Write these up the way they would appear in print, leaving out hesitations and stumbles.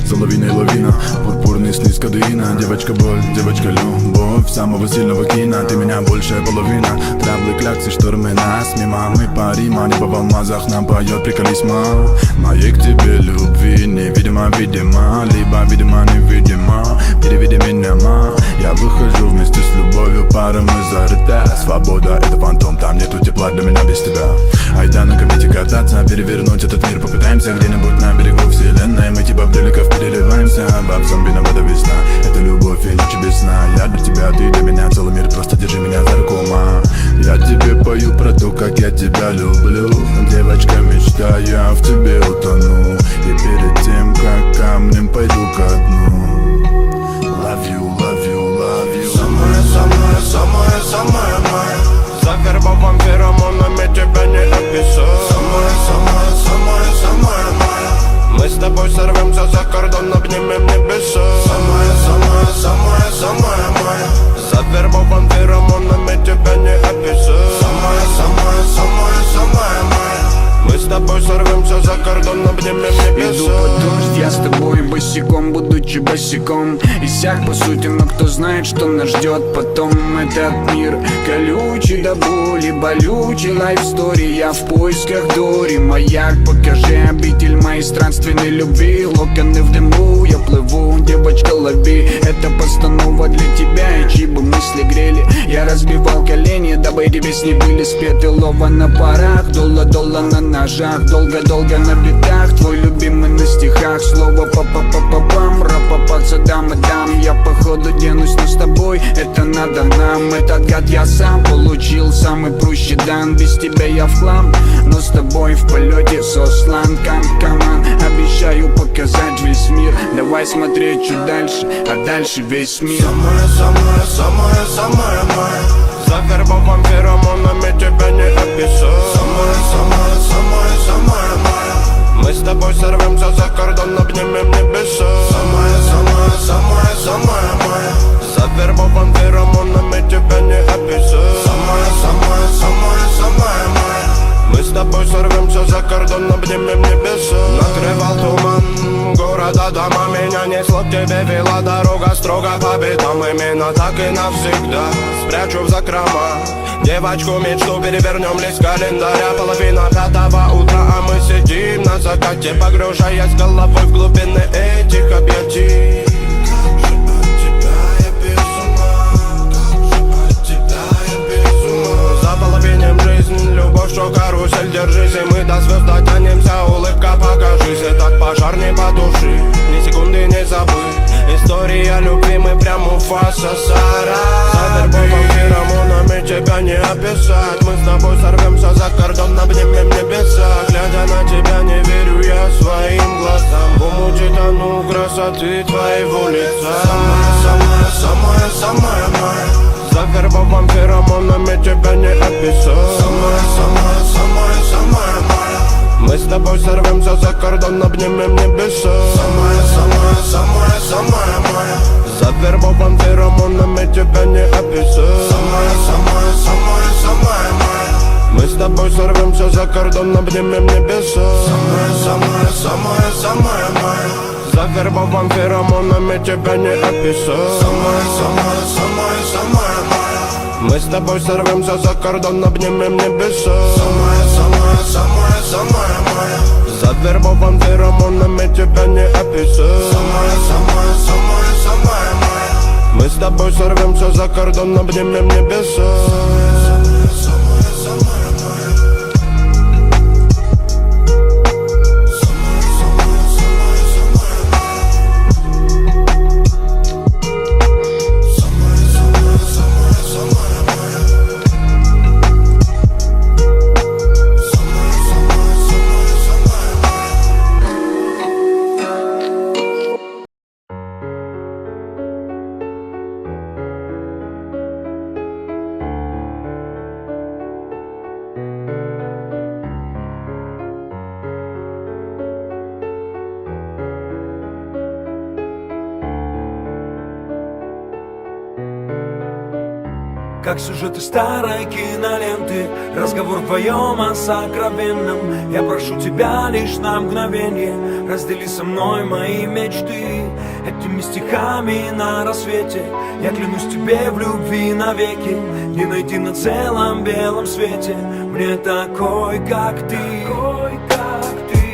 За лавиной лавина, пурпурный сниз кадеина. Девочка боль, девочка любовь самого сильного кино. Ты меня большая половина. Траблы, кляксы, штормы нас мимо. Мы парим, а небо в алмазах нам поет, приколись, мам. Моей к тебе любви невидимо, видимо. Либо видимо, невидимо. Переведи меня, ма. Я выхожу вместе с любовью, пара мы зарыта. Свобода — это фантом, там нету тепла для меня без тебя. Айда на комете кататься, перевернуть этот мир попытаемся. Где-нибудь на берегу вселенной мы типа бреликов переливаемся. Бабсом виновата весна, это любовь и ночи без сна. Я для тебя, ты для меня, целый мир, просто держи меня за руку, ма. Я тебе пою про то, как я тебя люблю. Девочка, мечта, я в тебе утону. И перед тем, как камнем пойду ко дну. Love you, love you, love you. Самая, самая, самая, самая моя. За вербовым феромонами тебя не описать. Самая, самая, самая, самая моя. Мы с тобой сорвемся за кордон, обнимем небеса. Самая, самая, самая, самая моя. За вербовым феромонами тебя не описать. Самая, самая, самая, самая моя. Мы с тобой сорвемся за кордон, обнимем небеса. Иду под дождь, я с тобой босиком, будучи босиком. Иссяк по сути, но кто знает, что нас ждет потом. Этот мир колючий до боли, болючий лайфстори. Я в поисках Дори, маяк, покажи обитель моей странственной любви. Локоны в дыму, я плыву, девочка, лови. Это постанова для тебя, и чьи бы мысли грели. Я разбивал колени, дабы эти песни были спеты. Лова на парах, дула-дула на ножах. Долго-долго на битах, твой любимый на стихах. Слово па-па-па-па-пам, ра-па-па, цадам и дам. Я походу денусь, но с тобой это надо нам. Этот гад я сам получил, самый прущий дан. Без тебя я в хлам, но с тобой в полете сослан. Каман, обещаю показать весь мир. Давай смотреть чуть дальше, а дальше весь мир. Самая, самая, самая, самая моя. За вербовым феромонами тебя не описать. Самая, самая, самая, самая моя. Мы с тобой сорвемся за кордон, обнимем небеса. Самая, самая, самая, самая моя. За вербовым феромонами тебя не описать. Самая, самая, самая, самая моя. Мы с тобой сорвемся за кордон, обнимем небеса. Накрывал туман города, дома. Меня несло к тебе, вела дорога строго по битам. Именно так и навсегда спрячу в закрома девочку мечту, перевернем лист календаря. Половина пятого утра, а мы сидим на закате, погружаясь головой в глубины этих объятий. Как же от тебя я без ума, как же от тебя я без ума. Заполовиним жизнь, любовь, что карусель, держись. И мы до звезд дотянемся, улыбка покажись. И так пожар не потуши, ни секунды не забыть. История любви, мы прям у фаса сара. За вербовым феромонами тебя не описать. Мы с тобой сорвемся за кордон, обнимем небеса. Глядя на тебя, не верю я своим глазам. В омуте тону красоты твоего лица. Самая, самая, самая, самая моя. За вербовым феромонами тебя не описать. Самая, самая, самая, самая моя. Мы с тобой сорвемся за кордон, обнимем небеса. Самая, самая, самая, самая моя. За вербовым феромонами тебя не описать. Самая, самая, самая, самая моя. Мы с тобой сорвемся за кордон, обнимем небеса. Самая, самая, самая, самая моя. За вербовым феромонами тебя не описать. Самая, самая, самая, самая моя. Мы с тобой сорвемся за кордон, обнимем небеса. Самая, самая, самая, самая моя. За вербовым феромонами тебя не описать. Самая, самая, самая, самая моя. Мы с тобой сорвемся за кордон, обнимем небеса. Самая, самая, самая моя. Самая, самая, самая, самая моя. Самая, самая, самая, самая моя. Самая, самая, самая, самая моя. как сюжеты старой киноленты. Разговор вдвоем о сокровенном. Я прошу тебя лишь на мгновенье, раздели со мной мои мечты. Этими стихами на рассвете я клянусь тебе в любви навеки. Не найти на целом белом свете мне такой, как ты.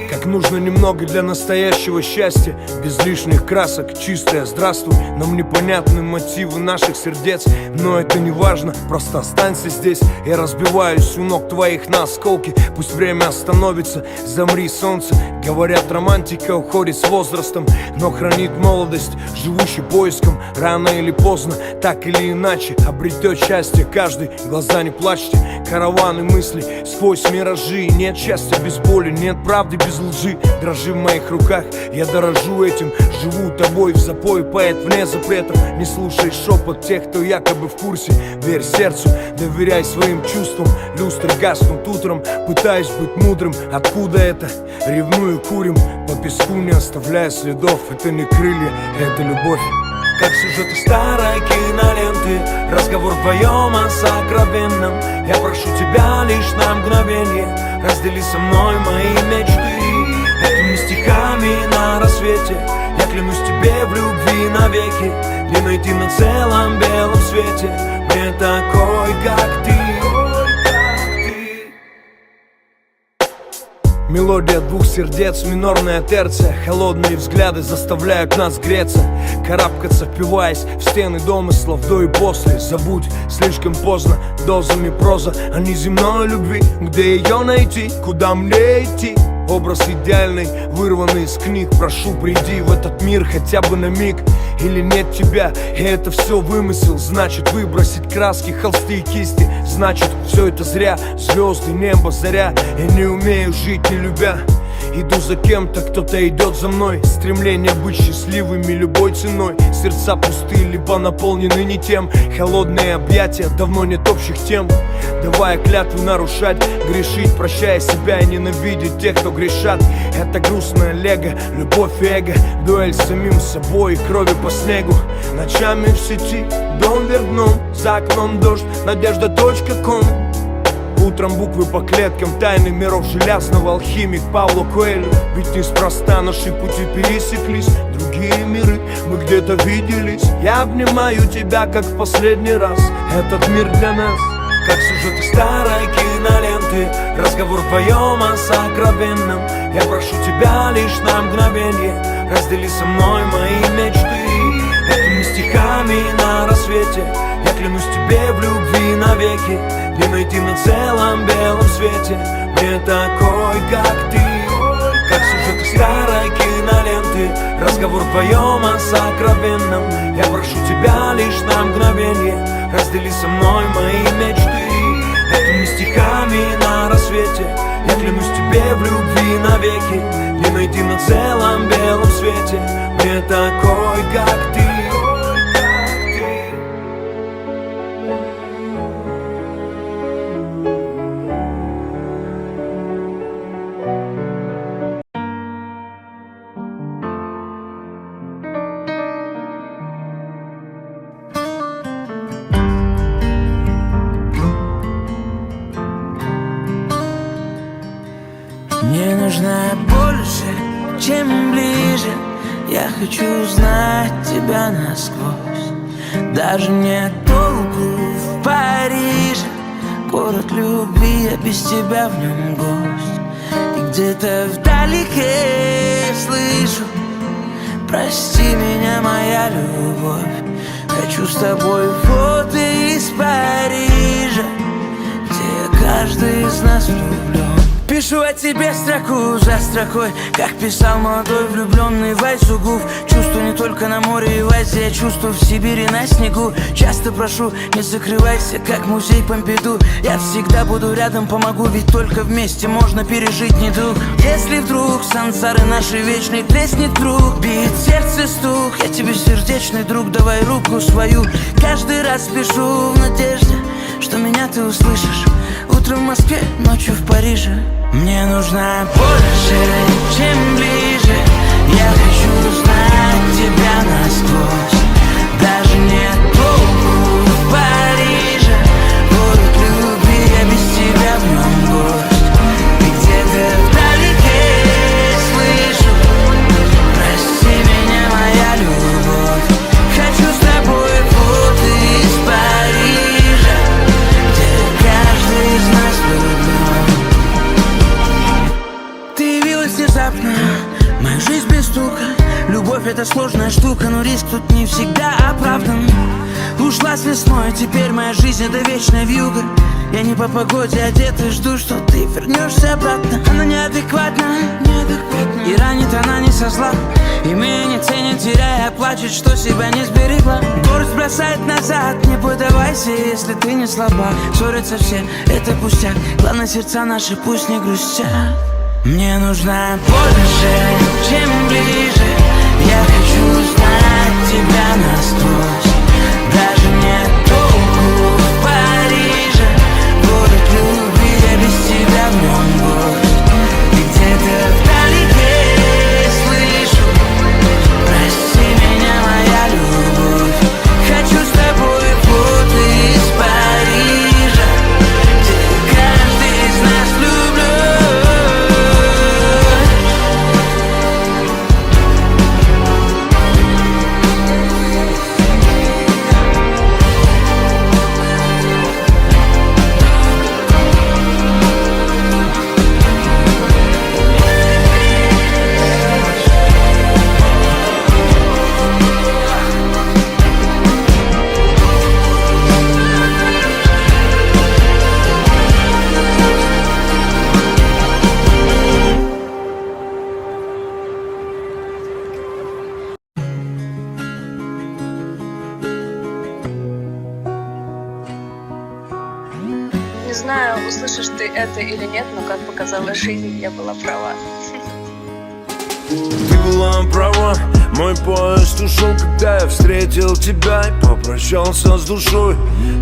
Как нужно немного для настоящего счастья, без лишних красок, чистое здравствуй. Нам непонятны мотивы наших сердец, но это не важно, просто останься здесь. Я разбиваюсь у ног твоих на осколки. Пусть время остановится, замри, солнце. Говорят, романтика уходит с возрастом, но хранит молодость, живущий поиском. Рано или поздно, так или иначе, обретет счастье каждый. Глаза не плачьте, караваны мыслей сквозь миражи. Нет счастья без боли, нет правды без лжи. Дрожи в моих руках, я дорожу этим. Живу тобой в запое, поэт вне запретов. Не слушай шепот тех, кто якобы в курсе. Верь сердцу, доверяй своим чувствам. Люстры гаснут утром, пытаюсь быть мудрым. Откуда это? Ревную, курим по песку, не оставляя следов. Это не крылья, это любовь. Как сюжеты старой киноленты, разговор вдвоем о сокровенном. Я прошу тебя лишь на мгновенье, раздели со мной мои мечты. Этими стихами на рассвете я клянусь тебе в любви навеки. Не найти на целом белом свете мне такой, как ты. Мелодия двух сердец, минорная терция. Холодные взгляды заставляют нас греться, карабкаться, впиваясь в стены домыслов до и после. Забудь, слишком поздно, дозами проза о неземной любви. Где ее найти, куда мне идти? Образ идеальный, вырванный из книг. Прошу, приди в этот мир хотя бы на миг. Или нет тебя, и это все вымысел. Значит, выбросить краски, холсты и кисти. Значит, все это зря. Звезды, небо, заря. Я не умею жить, не любя. Иду за кем-то, кто-то идет за мной. Стремление быть счастливыми любой ценой. Сердца пустые, либо наполнены не тем. Холодные объятия, давно нет общих тем. Давая клятву нарушать, грешить, прощая себя и ненавидеть тех, кто грешат. Это грустное лего, любовь и эго. Дуэль с самим собой и кровью по снегу. Ночами в сети, дом вверх дном. За окном дождь, надежда.ком. Утром буквы по клеткам, тайны миров железного. Алхимик Пауло Коэльо. Ведь неспроста наши пути пересеклись. Другие миры, мы где-то виделись. Я обнимаю тебя, как в последний раз. Этот мир для нас, как сюжеты старой киноленты. Разговор вдвоем о сокровенном. Я прошу тебя лишь на мгновенье, раздели со мной мои мечты. Этими стихами на рассвете я клянусь тебе в любви навеки. Не найти на целом белом свете мне такой, как ты. Как сюжеты старой киноленты. Разговор вдвоем о сокровенном. Я прошу тебя лишь на мгновенье, раздели со мной мои мечты. Этими стихами на рассвете я клянусь тебе в любви навеки. Не найти на целом белом свете мне такой, как ты. Мне нужна больше, чем ближе. Я хочу знать тебя насквозь. Даже не толку в Париже. Город любви, я без тебя в нем гость. И где-то вдалеке слышу: прости меня, моя любовь. Хочу с тобой фото из Парижа, где каждый из нас влюблен. Пишу о тебе строку за строкой, как писал молодой влюбленный Вайсугуф. Чувствую не только на море и в Азии, чувствую в Сибири на снегу. Часто прошу, не закрывайся, как музей Помпиду. Я всегда буду рядом, помогу, ведь только вместе можно пережить недуг. Если вдруг сансары нашей вечной треснет круг, бит сердце стук, я тебе сердечный друг, давай руку свою. Каждый раз пишу в надежде, что меня ты услышишь. Утром в Москве, ночью в Париже. Мне нужна больше, чем ближе. Я хочу знать тебя насквозь. Даже не толку в Париже. внезапно мою жизнь без стука. Любовь это сложная штука, но риск тут не всегда оправдан. Ушла с весной, теперь моя жизнь это вечная вьюга. Я не по погоде одет и жду, что ты вернешься обратно. Она неадекватна, и ранит она не со зла. И меня не ценит, теряя, плачет, что себя не сберегла. Горсть бросает назад, не поддавайся, если ты не слаба. Ссорятся все, это пустяк, главное сердца наши пусть не грустят. Мне нужна больше, чем ближе. Я хочу знать тебя насквозь. Даже не толку в Париже. Город любви, я без тебя в нем гость. И где-то вдалеке слышу: прости меня, моя любовь. Хочу с тобой фото из Парижа, где каждый из нас влюблен. Не знаю, услышишь ты это или нет, но как показала жизнь, я была права. Ты была права, мой поезд ушел, когда я встретил тебя и попрощался с душой.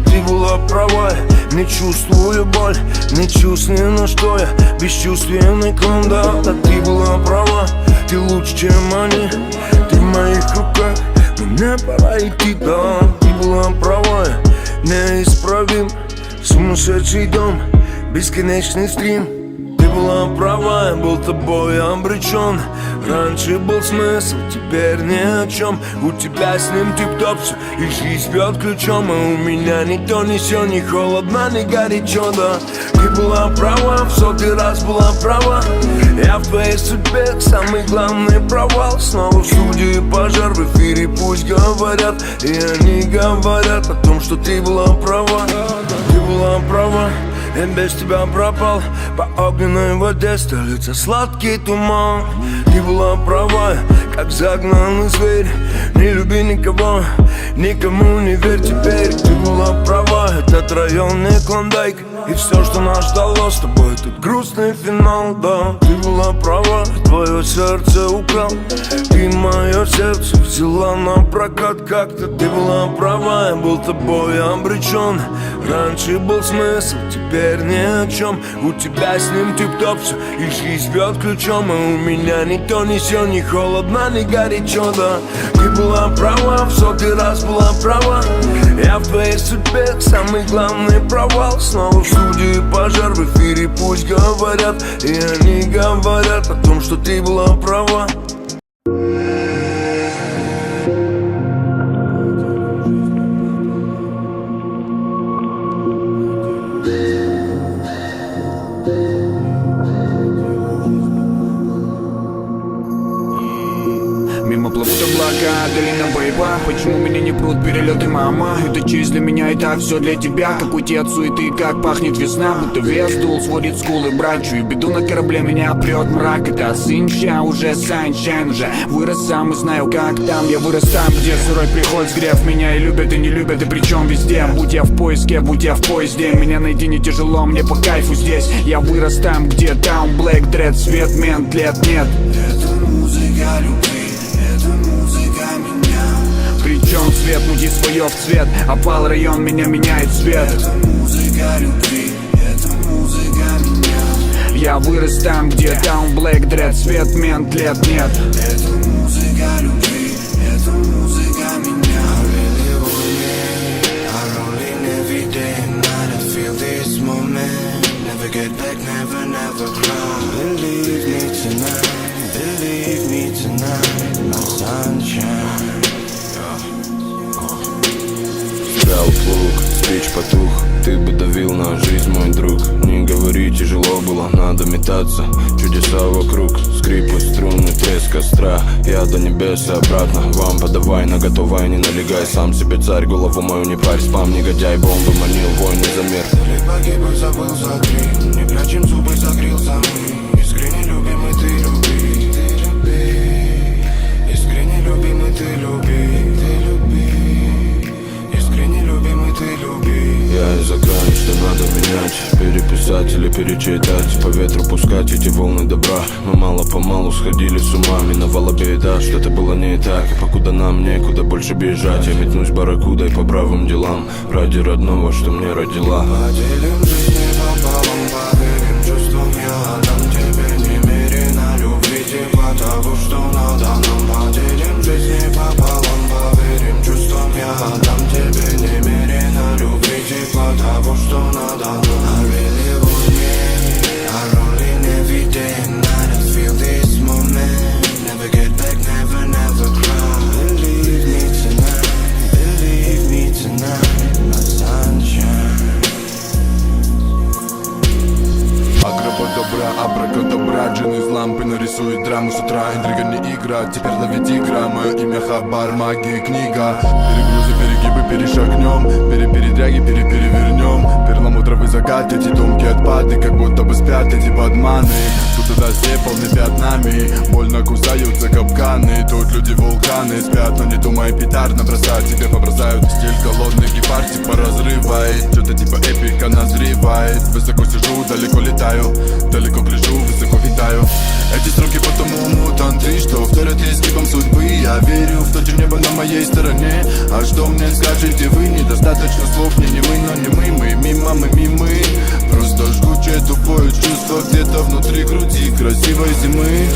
Ты была права, не чувствую боль, не чувствую, на что я бесчувственный клон, да. Ты была права, ты лучше, чем они, ты в моих руках, мне пора идти, да. Ты была права, неисправим, сумасшедший дом, бесконечный стрим. Ты была права, я был тобой обречен. Раньше был смысл, теперь ни о чем. У тебя с ним тип-топ все, и жизнь бьет ключом. А у меня ни то, ни сё, ни холодно, ни горячо, да. Ты была права, в сотый раз была права. Я в твоей судьбе самый главный провал. Снова в студии пожар, в эфире пусть говорят. И они говорят о том, что ты была права. Ты была права, я без тебя пропал. По огненной воде столица сладкий туман. Ты была права, как загнанный зверь. Не люби никого, никому не верь теперь. Ты была права, этот район не Клондайк. И все, что нас ждало с тобой, тут грустный финал, да. Ты была права, твое сердце украл. Ты мое сердце взяла на прокат как-то. Ты была права, я был тобой обречен. Раньше был смысл, теперь ни о чем. У тебя с ним тип-топ все, и жизнь бьет ключом. А у меня ни то, ни сё, ни холодно, ни горячо, да. Ты была права, в сотый раз была права. Я в твоей судьбе самый главный провал. Снова в студии пожар, в эфире пусть говорят. И они говорят о том, что ты была права. Мимо плывут облака, долина боева. Почему меня не прут перелеты, мама? Это честь для меня, и так все для тебя. Как уйти от суеты, как пахнет весна. Будто вес дул, сводит скулы, брат. Чую беду на корабле, меня прет мрак. Это сынча, уже санчайн, уже вырос сам и знаю, как там. Я вырос там, где сырой приход сгрев. Меня и любят, и не любят, и причем везде. Будь я в поиске, будь я в поезде. Меня найти не тяжело, мне по кайфу здесь. Я вырос там, где таун, блэк, дред, свет, мент, лет нет. Это музыка любви. Причем цвет, мути свое в цвет. Опал район, меня меняет цвет. Это музыка любви, это музыка меня. Я вырос там, где таун, блэк, дред, свет, мент, лет нет. Это музыка любви, это музыка меня. I rolling every day and night. I feel this moment. Never get back, never, never cry. Believe me tonight, believe me tonight, my sunshine. Взял плуг, спич потух. Ты бы давил на жизнь, мой друг. Не говори, тяжело было, надо метать. метаться. Чудеса вокруг, скрипы, струны, треск костра. Я до небес и обратно, вам подавай, на готовое не налегай. Сам себе царь, голову мою не парь, спам, негодяй, бомбы манил, войны за мир. Или погиб и забыл за три, не прячем зубы, загрелся мы. Искренне любимый, ты люби, ты люби. Искренне любимый, ты люби, ты люби. Искренне любимый, ты люби. Я из-за грани, что надо менять, переписать или перечитать, по ветру пускать эти волны добра. Мы мало-помалу сходили с ума, миновала беда, что-то было не так. И покуда нам некуда больше бежать, я метнусь барракудой по бравым делам, ради родного, что мне родила. Поделим жизнь пополам, поверим чувствам, я отдам тебе немерено любви, типа того, что надо нам. Поделим жизнь пополам, поверим чувствам, я отдам тебе немерено любви, типа того, что надо нам. I really want it, I roll in every day and night, I feel this moment. Never get back, never, never cry. Believe me tonight, believe me tonight, my sunshine. Абракадабра, джин из лампы нарисует драму с утра. Интрига не игра, теперь ловить игра. Мое имя Хабар, магия, книга. Перегрузы, перегибы, перешагнем, перепередряги, перевернем. Перламутровый закат, эти тонкие отпады, как будто бы спят эти подманы. Тут и все полны пятнами, больно кусаются капканы. Тут люди вулканы спят, но не думай петард бросать. Тебе побросают стиль голодный гепардик поразрывает. Что-то типа эпика назревает. Высоко сижу, далеко летаю, далеко гляжу, высоко витаю. Эти строки потому мутанты, что вторят изгибом судьбы. Я верю в то, что небо на моей стороне. А что мне скажете вы? Недостаточно слов, не мы, но не мы мимо, мы мимы. Просто жгучее тупое чувство где-то внутри груди красивой зимы.